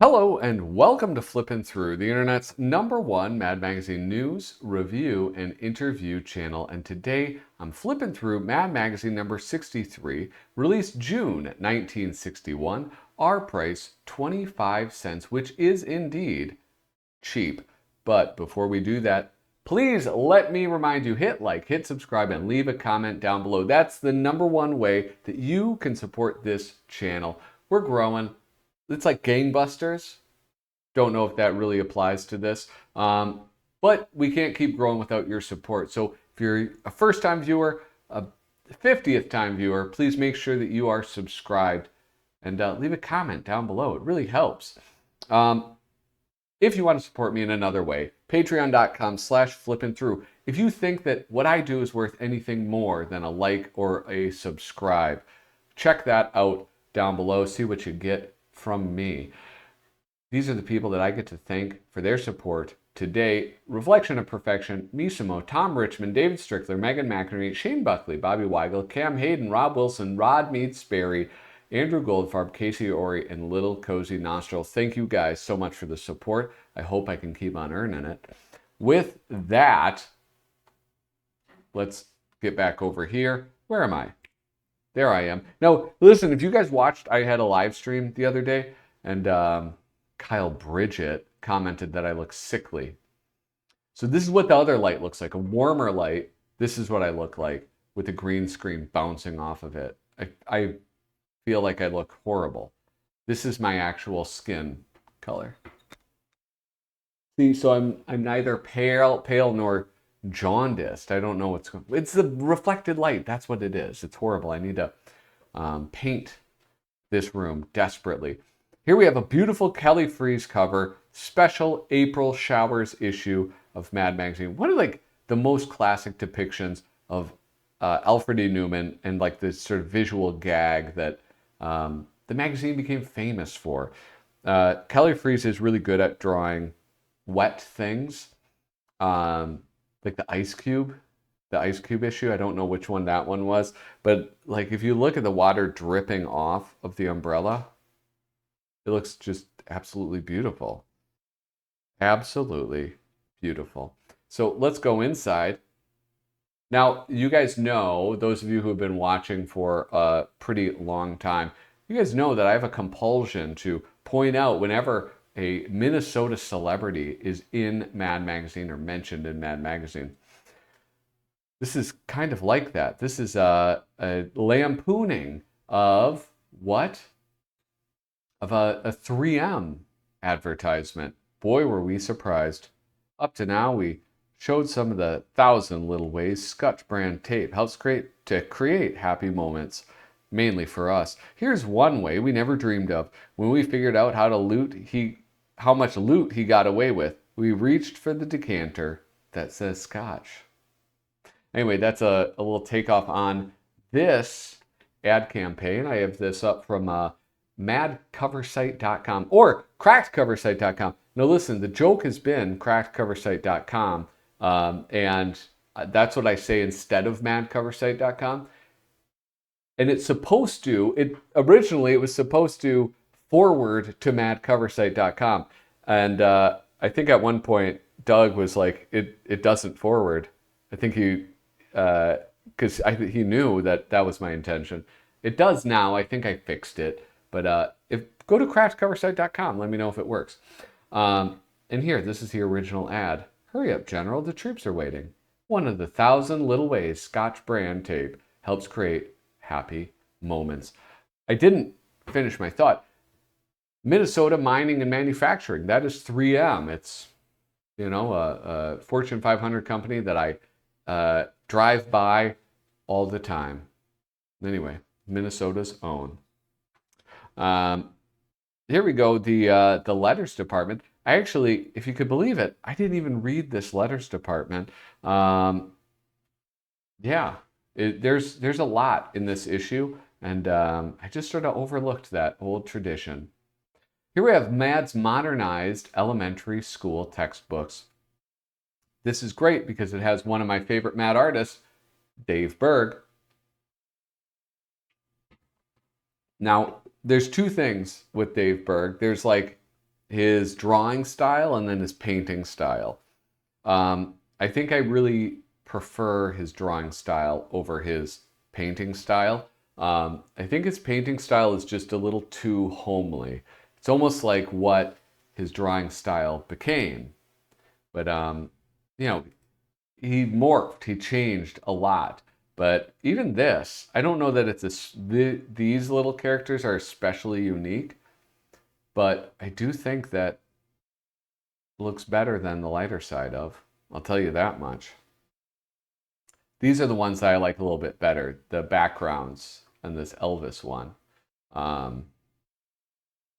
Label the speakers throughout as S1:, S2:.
S1: Hello and welcome to Flippin Through, the internet's #1 Mad Magazine news, review, and interview channel. And today I'm flipping through Mad Magazine number 63, released June 1961, our price 25 cents, which is indeed cheap. But before we do that, please let me remind you, hit like, hit subscribe, and leave a comment down below. That's the #1 way that you can support this channel. We're growing. It's like gangbusters. Don't know if that really applies to this. But we can't keep growing without your support. So if you're a first-time viewer, a 50th time viewer, please make sure that you are subscribed and leave a comment down below. It really helps. If you want to support me in another way, patreon.com/flippinthrough. If you think that what I do is worth anything more than a like or a subscribe, check that out down below. See what you get from me. These are the people that I get to thank for their support today. Reflection of Perfection, Misimo, Tom Richmond, David Strickler, Megan McInerney, Shane Buckley, Bobby Weigel, Cam Hayden, Rob Wilson, Rod Mead Sperry, Andrew Goldfarb, Casey Ori, and Little Cozy Nostril. Thank you guys so much for the support. I hope I can keep on earning it. With that, let's get back over here. Where am I? There I am. Now, listen, if you guys watched, I had a live stream the other day, and Kyle Bridget commented that I look sickly. So this is what the other light looks like, a warmer light. This is what I look like with the green screen bouncing off of it. I feel like I look horrible. This is my actual skin color. See, so I'm neither pale nor jaundiced. I don't know what's going on. It's the reflected light. That's what it is. It's horrible. I need to paint this room desperately. Here we have a beautiful Kelly Freas cover, special April showers issue of Mad Magazine. One of like the most classic depictions of Alfred E. Neuman and like this sort of visual gag that the magazine became famous for. Kelly Freas is really good at drawing wet things. Like the ice cube issue. I don't know which one that one was, but like if you look at the water dripping off of the umbrella, it looks just absolutely beautiful. Absolutely beautiful. So let's go inside. Now, you guys know, those of you who have been watching for a pretty long time, you guys know that I have a compulsion to point out whenever a Minnesota celebrity is in Mad Magazine or mentioned in Mad Magazine. This is kind of like that. This is a lampooning of what? Of a 3M advertisement. Boy, were we surprised. Up to now, we showed some of the 1,000 little ways Scotch brand tape helps create happy moments, mainly for us. Here's one way we never dreamed of. When we figured out how much loot he got away with, we reached for the decanter that says Scotch. Anyway, that's a little takeoff on this ad campaign. I have this up from madcoversite.com or crackedcoversite.com. Now listen, the joke has been crackedcoversite.com, and that's what I say instead of madcoversite.com. And it's supposed to, originally it was supposed to forward to madcoversite.com. And I think at one point, Doug was like, it doesn't forward. I think because he knew that was my intention. It does now. I think I fixed it. But go to craftcoversite.com. Let me know if it works. And here, this is the original ad. Hurry up, General. The troops are waiting. One of the 1,000 little ways Scotch brand tape helps create happy moments. I didn't finish my thought. Minnesota Mining and Manufacturing. That is 3M. It's, a Fortune 500 company that I drive by all the time. Anyway, Minnesota's own. Here we go, the letters department. I actually, if you could believe it, I didn't even read this letters department. Yeah, there's a lot in this issue, and I just sort of overlooked that old tradition. Here we have Mad's Modernized elementary school textbooks. This is great because it has one of my favorite Mad artists, Dave Berg. Now, there's two things with Dave Berg. There's like his drawing style and then his painting style. I think I really prefer his drawing style over his painting style. I think his painting style is just a little too homely. It's almost like what his drawing style became. But, you know, he morphed, he changed a lot. But even this, I don't know that these little characters are especially unique, but I do think that looks better than the lighter side of. I'll tell you that much. These are the ones that I like a little bit better, the backgrounds and this Elvis one.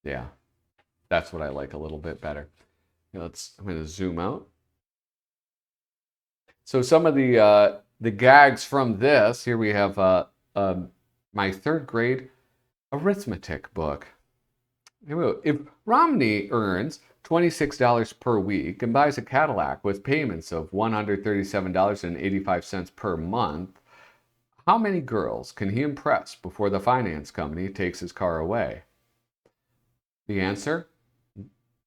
S1: Yeah, that's what I like a little bit better. I'm going to zoom out. So some of the gags from this, here we have my third grade arithmetic book. Here we go. If Romney earns $26 per week and buys a Cadillac with payments of $137.85 per month, how many girls can he impress before the finance company takes his car away? The answer?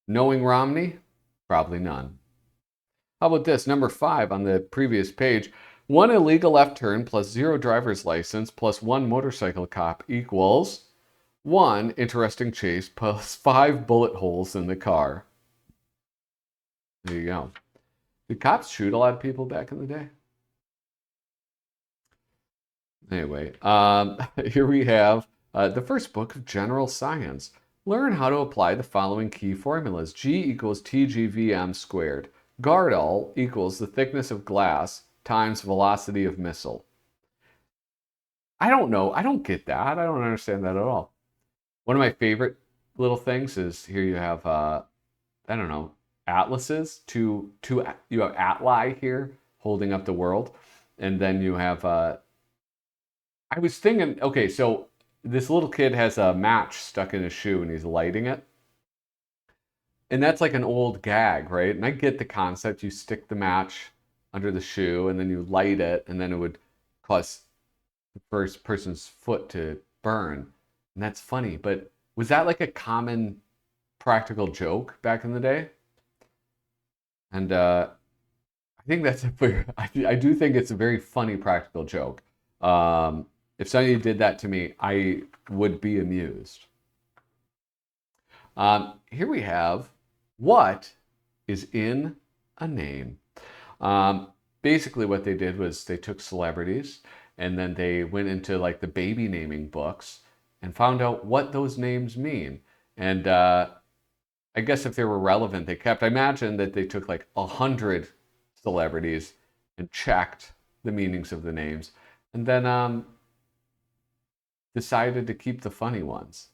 S1: Knowing Romney? Probably none. How about this? Number 5 on the previous page. 1 illegal left turn plus 0 driver's license plus 1 motorcycle cop equals 1 interesting chase plus 5 bullet holes in the car. There you go. Did cops shoot a lot of people back in the day? Anyway, here we have the first book of general science. Learn how to apply the following key formulas. G equals TGVM squared. Gardel equals the thickness of glass times velocity of missile. I don't know. I don't get that. I don't understand that at all. One of my favorite little things is here you have, I don't know, atlases. You have Atli here holding up the world. And then you have, I was thinking, okay, so this little kid has a match stuck in his shoe and he's lighting it. And that's like an old gag, right? And I get the concept. You stick the match under the shoe and then you light it and then it would cause the first person's foot to burn. And that's funny. But was that like a common practical joke back in the day? And I think that's I do think it's a very funny practical joke. If somebody did that to me, I would be amused. Here we have what is in a name. Basically what they did was they took celebrities and then they went into like the baby naming books and found out what those names mean. And I guess if they were relevant, I imagine that they took like 100 celebrities and checked the meanings of the names and then decided to keep the funny ones.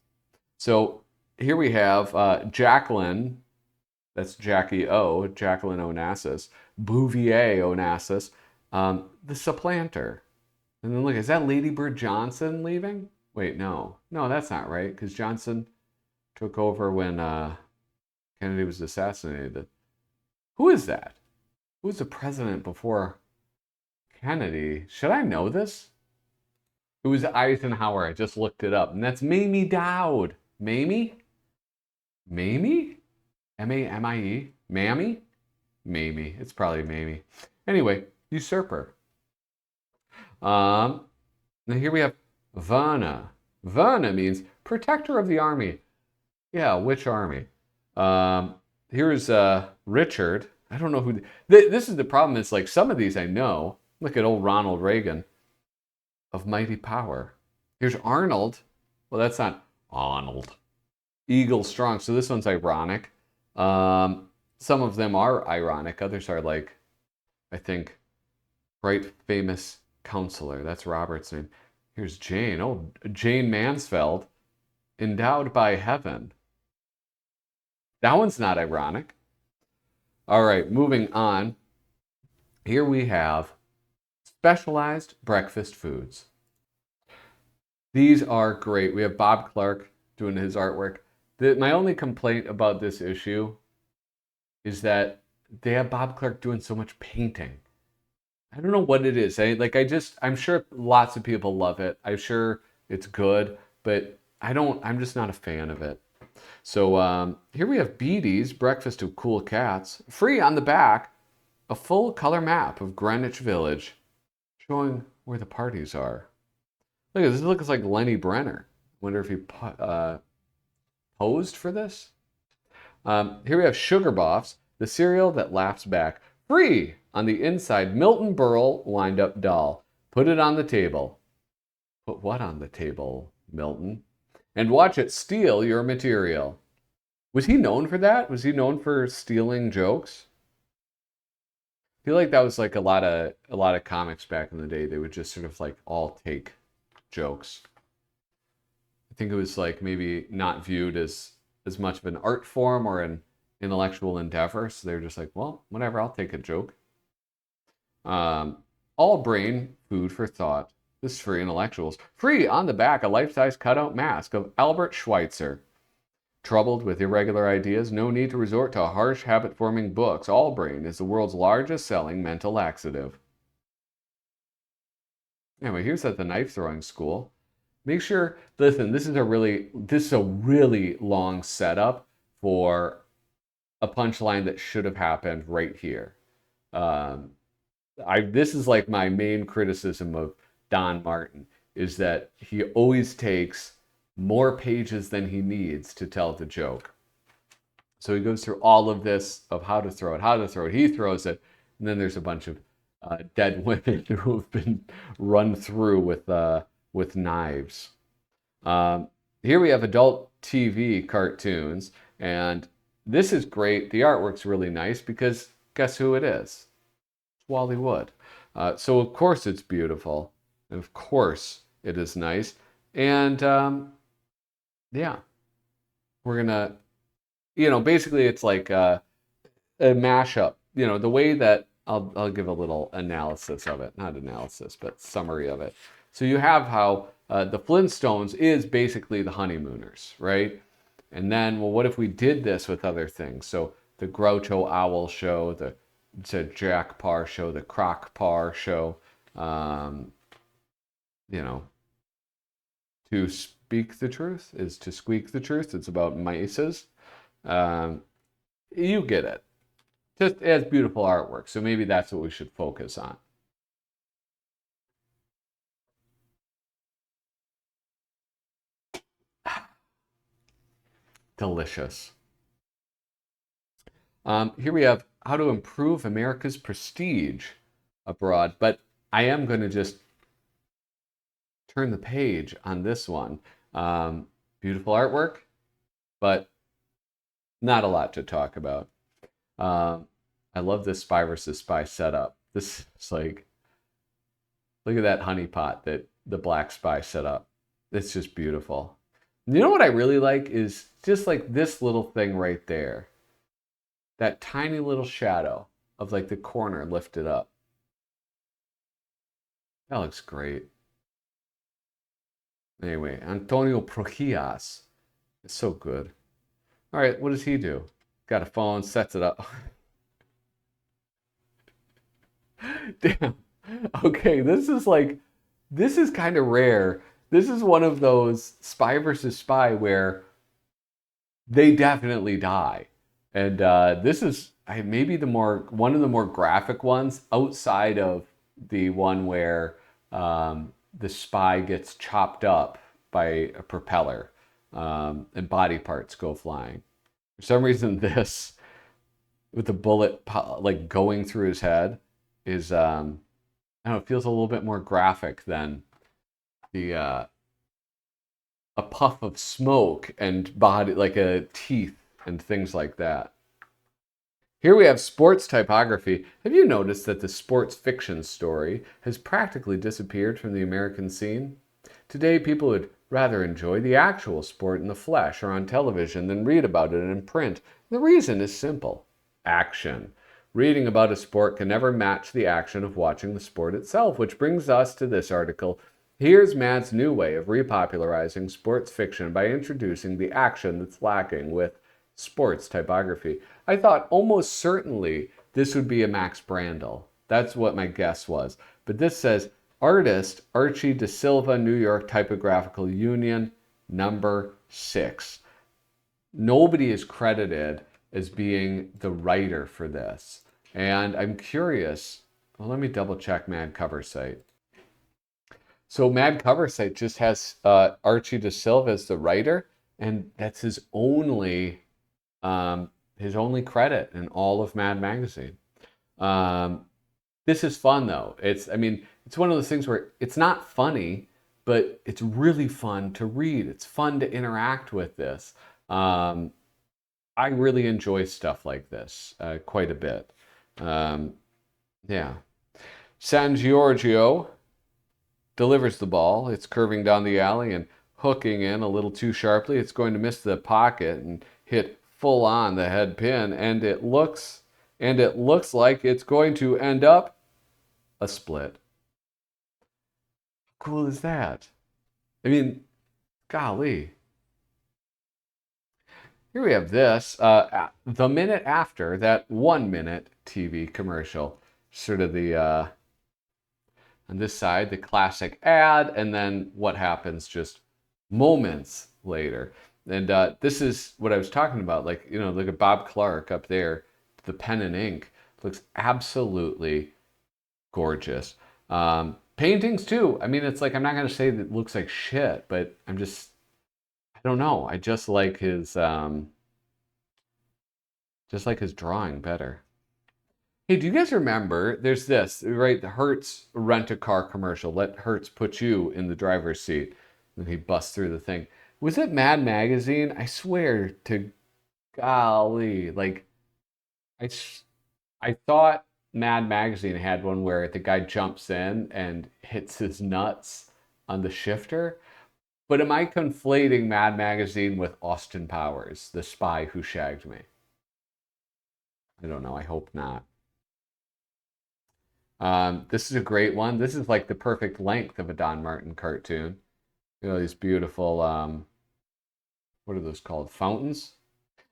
S1: So here we have Jacqueline, that's Jackie O, Jacqueline Onassis, Bouvier Onassis, the supplanter. And then look, is that Lady Bird Johnson leaving? Wait, no, that's not right, because Johnson took over when Kennedy was assassinated. Who is that? Who was the president before Kennedy? Should I know this? It was Eisenhower. I just looked it up. And that's Mamie Dowd. Mamie? Mamie? M-A-M-I-E? Mammy? Mamie. It's probably Mamie. Anyway, usurper. Now here we have Vana. Vana means protector of the army. Yeah, which army? Here's Richard. I don't know who. This is the problem. It's like some of these I know. Look at old Ronald Reagan of Mighty Power. Here's Arnold. Well, that's not Arnold. Eagle Strong. So this one's ironic. Some of them are ironic. Others are like, I think, right famous counselor. That's Robert's name. Here's Jane. Oh, Jane Mansfeld. Endowed by heaven. That one's not ironic. All right, moving on. Here we have specialized breakfast foods. These are great. We have Bob Clark doing his artwork. My only complaint about this issue is that they have Bob Clark doing so much painting. I don't know what it is. I'm sure lots of people love it. I'm sure it's good, but I'm just not a fan of it. So here we have Beatty's Breakfast of Cool Cats. Free on the back, a full color map of Greenwich Village showing where the parties are. Look at this. It looks like Lenny Brenner. Wonder if he posed for this. Here we have Sugar Boffs, the cereal that laughs back. Free on the inside, Milton Berle wind-up doll. Put it on the table. Put what on the table, Milton? And watch it steal your material. Was he known for that? Was he known for stealing jokes? I feel like that was like a lot of comics back in the day. They would just sort of like all take jokes. I think it was like maybe not viewed as much of an art form or an intellectual endeavor. So they're just like, well, whatever, I'll take a joke. All brain food for thought. This is for intellectuals. Free on the back, a life-size cutout mask of Albert Schweitzer. Troubled with irregular ideas? No need to resort to harsh habit-forming books. All Brain is the world's largest selling mental laxative. Anyway, here's at the knife throwing school. Make sure, listen, this is a really long setup for a punchline that should have happened right here. This is like my main criticism of Don Martin, is that he always takes more pages than he needs to tell the joke. So he goes through all of this of how to throw it. He throws it, and then there's a bunch of dead women who have been run through with knives. Here we have adult TV cartoons, and this is great. The artwork's really nice because guess who it is? It's Wally Wood. So of course it's beautiful, and of course it is nice, and yeah, we're gonna, basically it's like a mashup. The way that I'll give a little analysis of it, not analysis, but summary of it. So you have how the Flintstones is basically the Honeymooners, right? And then, well, what if we did this with other things? So the Groucho Owl show, the Jack Parr show, the Croc Parr show, to speak the truth is to squeak the truth. It's about mices. You get it. Just as beautiful artwork. So maybe that's what we should focus on. Delicious. Here we have how to improve America's prestige abroad. But I am going to just turn the page on this one. Beautiful artwork, but not a lot to talk about. I love this Spy versus Spy setup. This is like, look at that honeypot that the black spy set up. It's just beautiful. You know what I really like is just like this little thing right there. That tiny little shadow of like the corner lifted up. That looks great. Anyway, Antonio Prohías is so good. All right, what does he do? Got a phone, sets it up. Damn. Okay, this is kind of rare. This is one of those Spy versus Spy where they definitely die. And this is maybe one of the more graphic ones outside of the one where the spy gets chopped up by a propeller and body parts go flying. For some reason, this with the bullet like going through his head is I don't know, it feels a little bit more graphic than the a puff of smoke and body like a teeth and things like that. Here we have sports typography. Have you noticed that the sports fiction story has practically disappeared from the American scene? Today, people would rather enjoy the actual sport in the flesh or on television than read about it in print. The reason is simple: action. Reading about a sport can never match the action of watching the sport itself, which brings us to this article. Here's MAD's new way of repopularizing sports fiction by introducing the action that's lacking with sports typography. I thought almost certainly this would be a Max Brandel. That's what my guess was. But this says, artist Archie De Silva, New York Typographical Union, number 6. nobody is credited as being the writer for this. And I'm curious, well, let me double check Mad Cover Site. So Mad Cover Site just has Archie De Silva as the writer, and that's his only credit in all of Mad Magazine. This is fun though. I mean, it's one of those things where it's not funny, but it's really fun to read. It's fun to interact with this. I really enjoy stuff like this quite a bit. Yeah. San Giorgio delivers the ball. It's curving down the alley and hooking in a little too sharply. It's going to miss the pocket and hit full on the head pin, and it looks like it's going to end up a split. How cool is that? I mean, golly. Here we have this, the minute after that 1 minute TV commercial, sort of the, on this side, the classic ad, and then what happens just moments later. And this is what I was talking about. Like, you know, look at Bob Clark up there, the pen and ink. Looks absolutely gorgeous. Paintings too. I mean, it's like, I'm not going to say that it looks like shit, but I don't know. I just like his drawing better. Hey, do you guys remember? There's this, right? The Hertz rent-a-car commercial. Let Hertz put you in the driver's seat. And he busts through the thing. Was it Mad Magazine? I swear to golly, like I thought Mad Magazine had one where the guy jumps in and hits his nuts on the shifter. But am I conflating Mad Magazine with Austin Powers, the spy who shagged me? I don't know. I hope not. This is a great one. This is like the perfect length of a Don Martin cartoon. You know, these beautiful, what are those called? Fountains?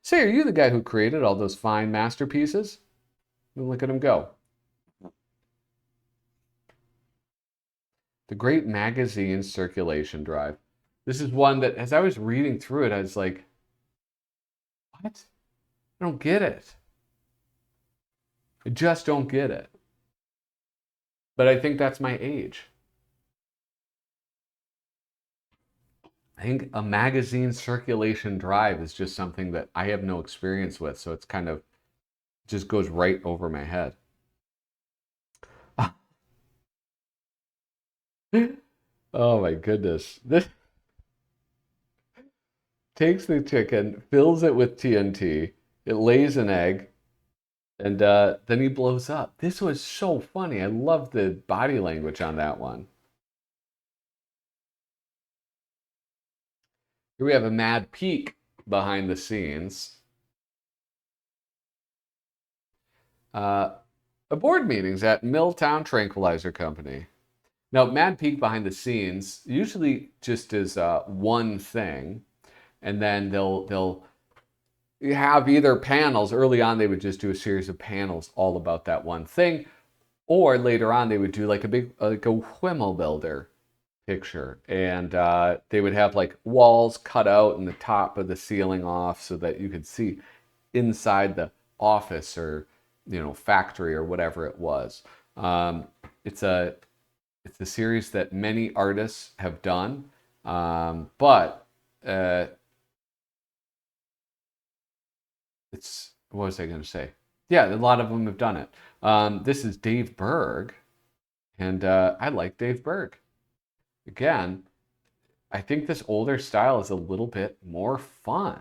S1: Say, are you the guy who created all those fine masterpieces? Look at him go. The Great Magazine Circulation Drive. This is one that, as I was reading through it, I was like, what? I don't get it. I just don't get it. But I think that's my age. I think a magazine circulation drive is just something that I have no experience with, so it's kind of just goes right over my head. Oh my goodness. This takes the chicken, fills it with TNT, it lays an egg, and then he blows up. This was so funny. I love the body language on that one. Here we have a mad peek behind the scenes. Board meetings at Milltown Tranquilizer Company. Now, mad peek behind the scenes usually just is one thing, and then they'll have either panels. Early on, they would just do a series of panels all about that one thing, or later on, they would do like a Wimmelbilder picture, and they would have like walls cut out and the top of the ceiling off so that you could see inside the office or factory or whatever it was. It's a series that many artists have done, but it's, what was I going to say? Yeah, a lot of them have done it. This is Dave Berg, and I like Dave Berg. Again, I think this older style is a little bit more fun.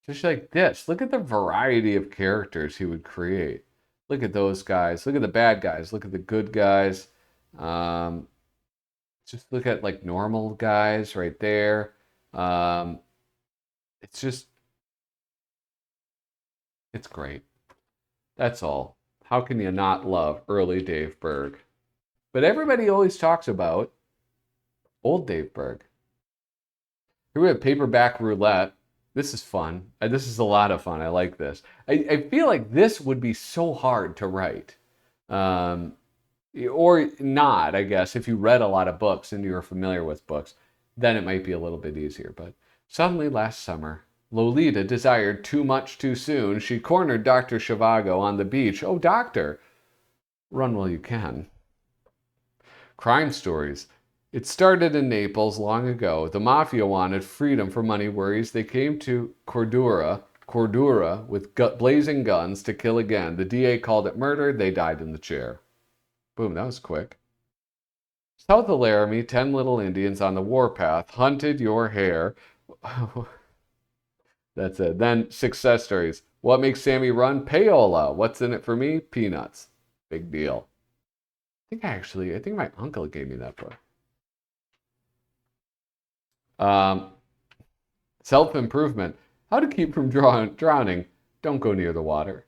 S1: Just like this. Look at the variety of characters he would create. Look at those guys. Look at the bad guys. Look at the good guys. Just look at like normal guys right there. It's great. That's all. How can you not love early Dave Berg? But everybody always talks about old Dave Berg. Here we have Paperback Roulette. This is fun. This is a lot of fun. I like this. I feel like this would be so hard to write. Or not, I guess. If you read a lot of books and you're familiar with books, then it might be a little bit easier. But suddenly last summer, Lolita desired too much too soon. She cornered Dr. Zhivago on the beach. Oh, doctor, run while you can. Crime stories. It started in Naples long ago. The mafia wanted freedom for money worries. They came to Cordura with blazing guns to kill again. The DA called it murder. They died in the chair. Boom, that was quick. South of Laramie, 10 little Indians on the warpath hunted your hair. That's it. Then success stories. What makes Sammy run? Payola. What's in it for me? Peanuts. Big deal. I think my uncle gave me that book. Self-improvement. How to keep from drowning. Don't go near the water.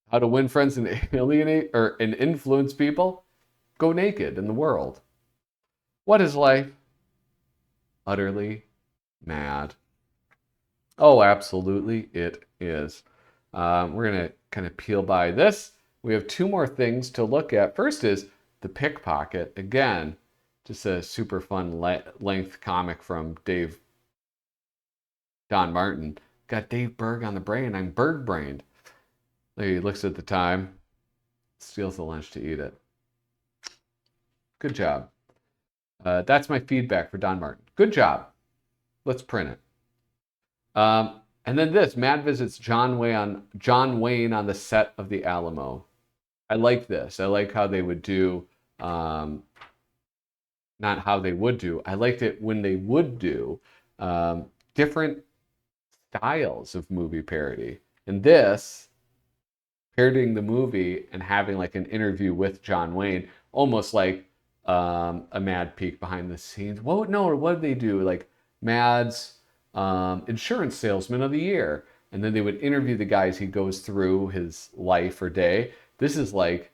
S1: How to win friends and and influence people. Go naked in the world. What is life? Utterly mad. Oh, absolutely it is. We're going to kind of peel by this. We have two more things to look at. First is The Pickpocket. Again, just a super fun length comic from Don Martin. Got Dave Berg on the brain. I'm Berg-brained. He looks at the time, steals the lunch to eat it. Good job. That's my feedback for Don Martin. Good job. Let's print it. And then this, Mad visits John Wayne on the set of the Alamo. I like this. I like how they would do, not how they would do. I liked it when they would do different styles of movie parody. And this, parodying the movie and having like an interview with John Wayne, almost like a Mad peek behind the scenes. What did they do? Like Mad's insurance salesman of the year. And then they would interview the guys he goes through his life or day. This is like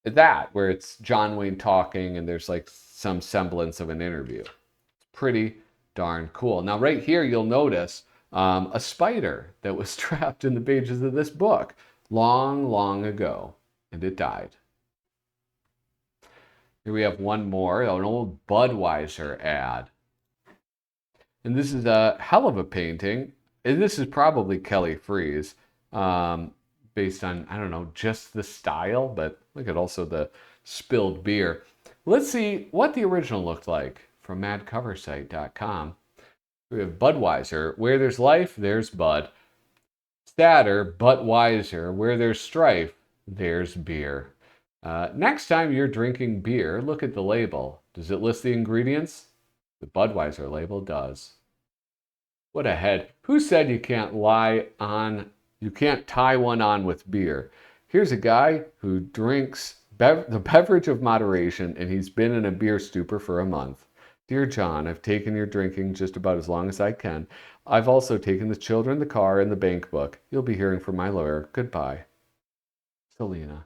S1: that, where it's John Wayne talking and there's like some semblance of an interview. It's pretty darn cool. Now right here you'll notice a spider that was trapped in the pages of this book long, long ago, and it died. Here we have one more, an old Budweiser ad. And this is a hell of a painting. And this is probably Kelly Freas, based on, I don't know, just the style, but look at also the spilled beer. Let's see what the original looked like from madcoversite.com. We have Budweiser. Where there's life, there's Bud. Sadder, but wiser. Where there's strife, there's beer. Next time you're drinking beer, look at the label. Does it list the ingredients? The Budweiser label does. What a head. Who said you can't tie one on with beer? Here's a guy who drinks the beverage of moderation, and he's been in a beer stupor for a month. Dear John, I've taken your drinking just about as long as I can. I've also taken the children, the car, and the bank book. You'll be hearing from my lawyer. Goodbye. Selena.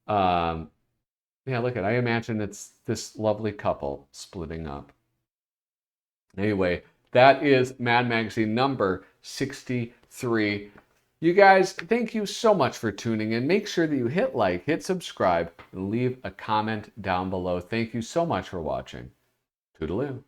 S1: Yeah, look at, I imagine it's this lovely couple splitting up. Anyway, that is Mad Magazine number 63. You guys, thank you so much for tuning in. Make sure that you hit like, hit subscribe, and leave a comment down below. Thank you so much for watching. Toodaloo.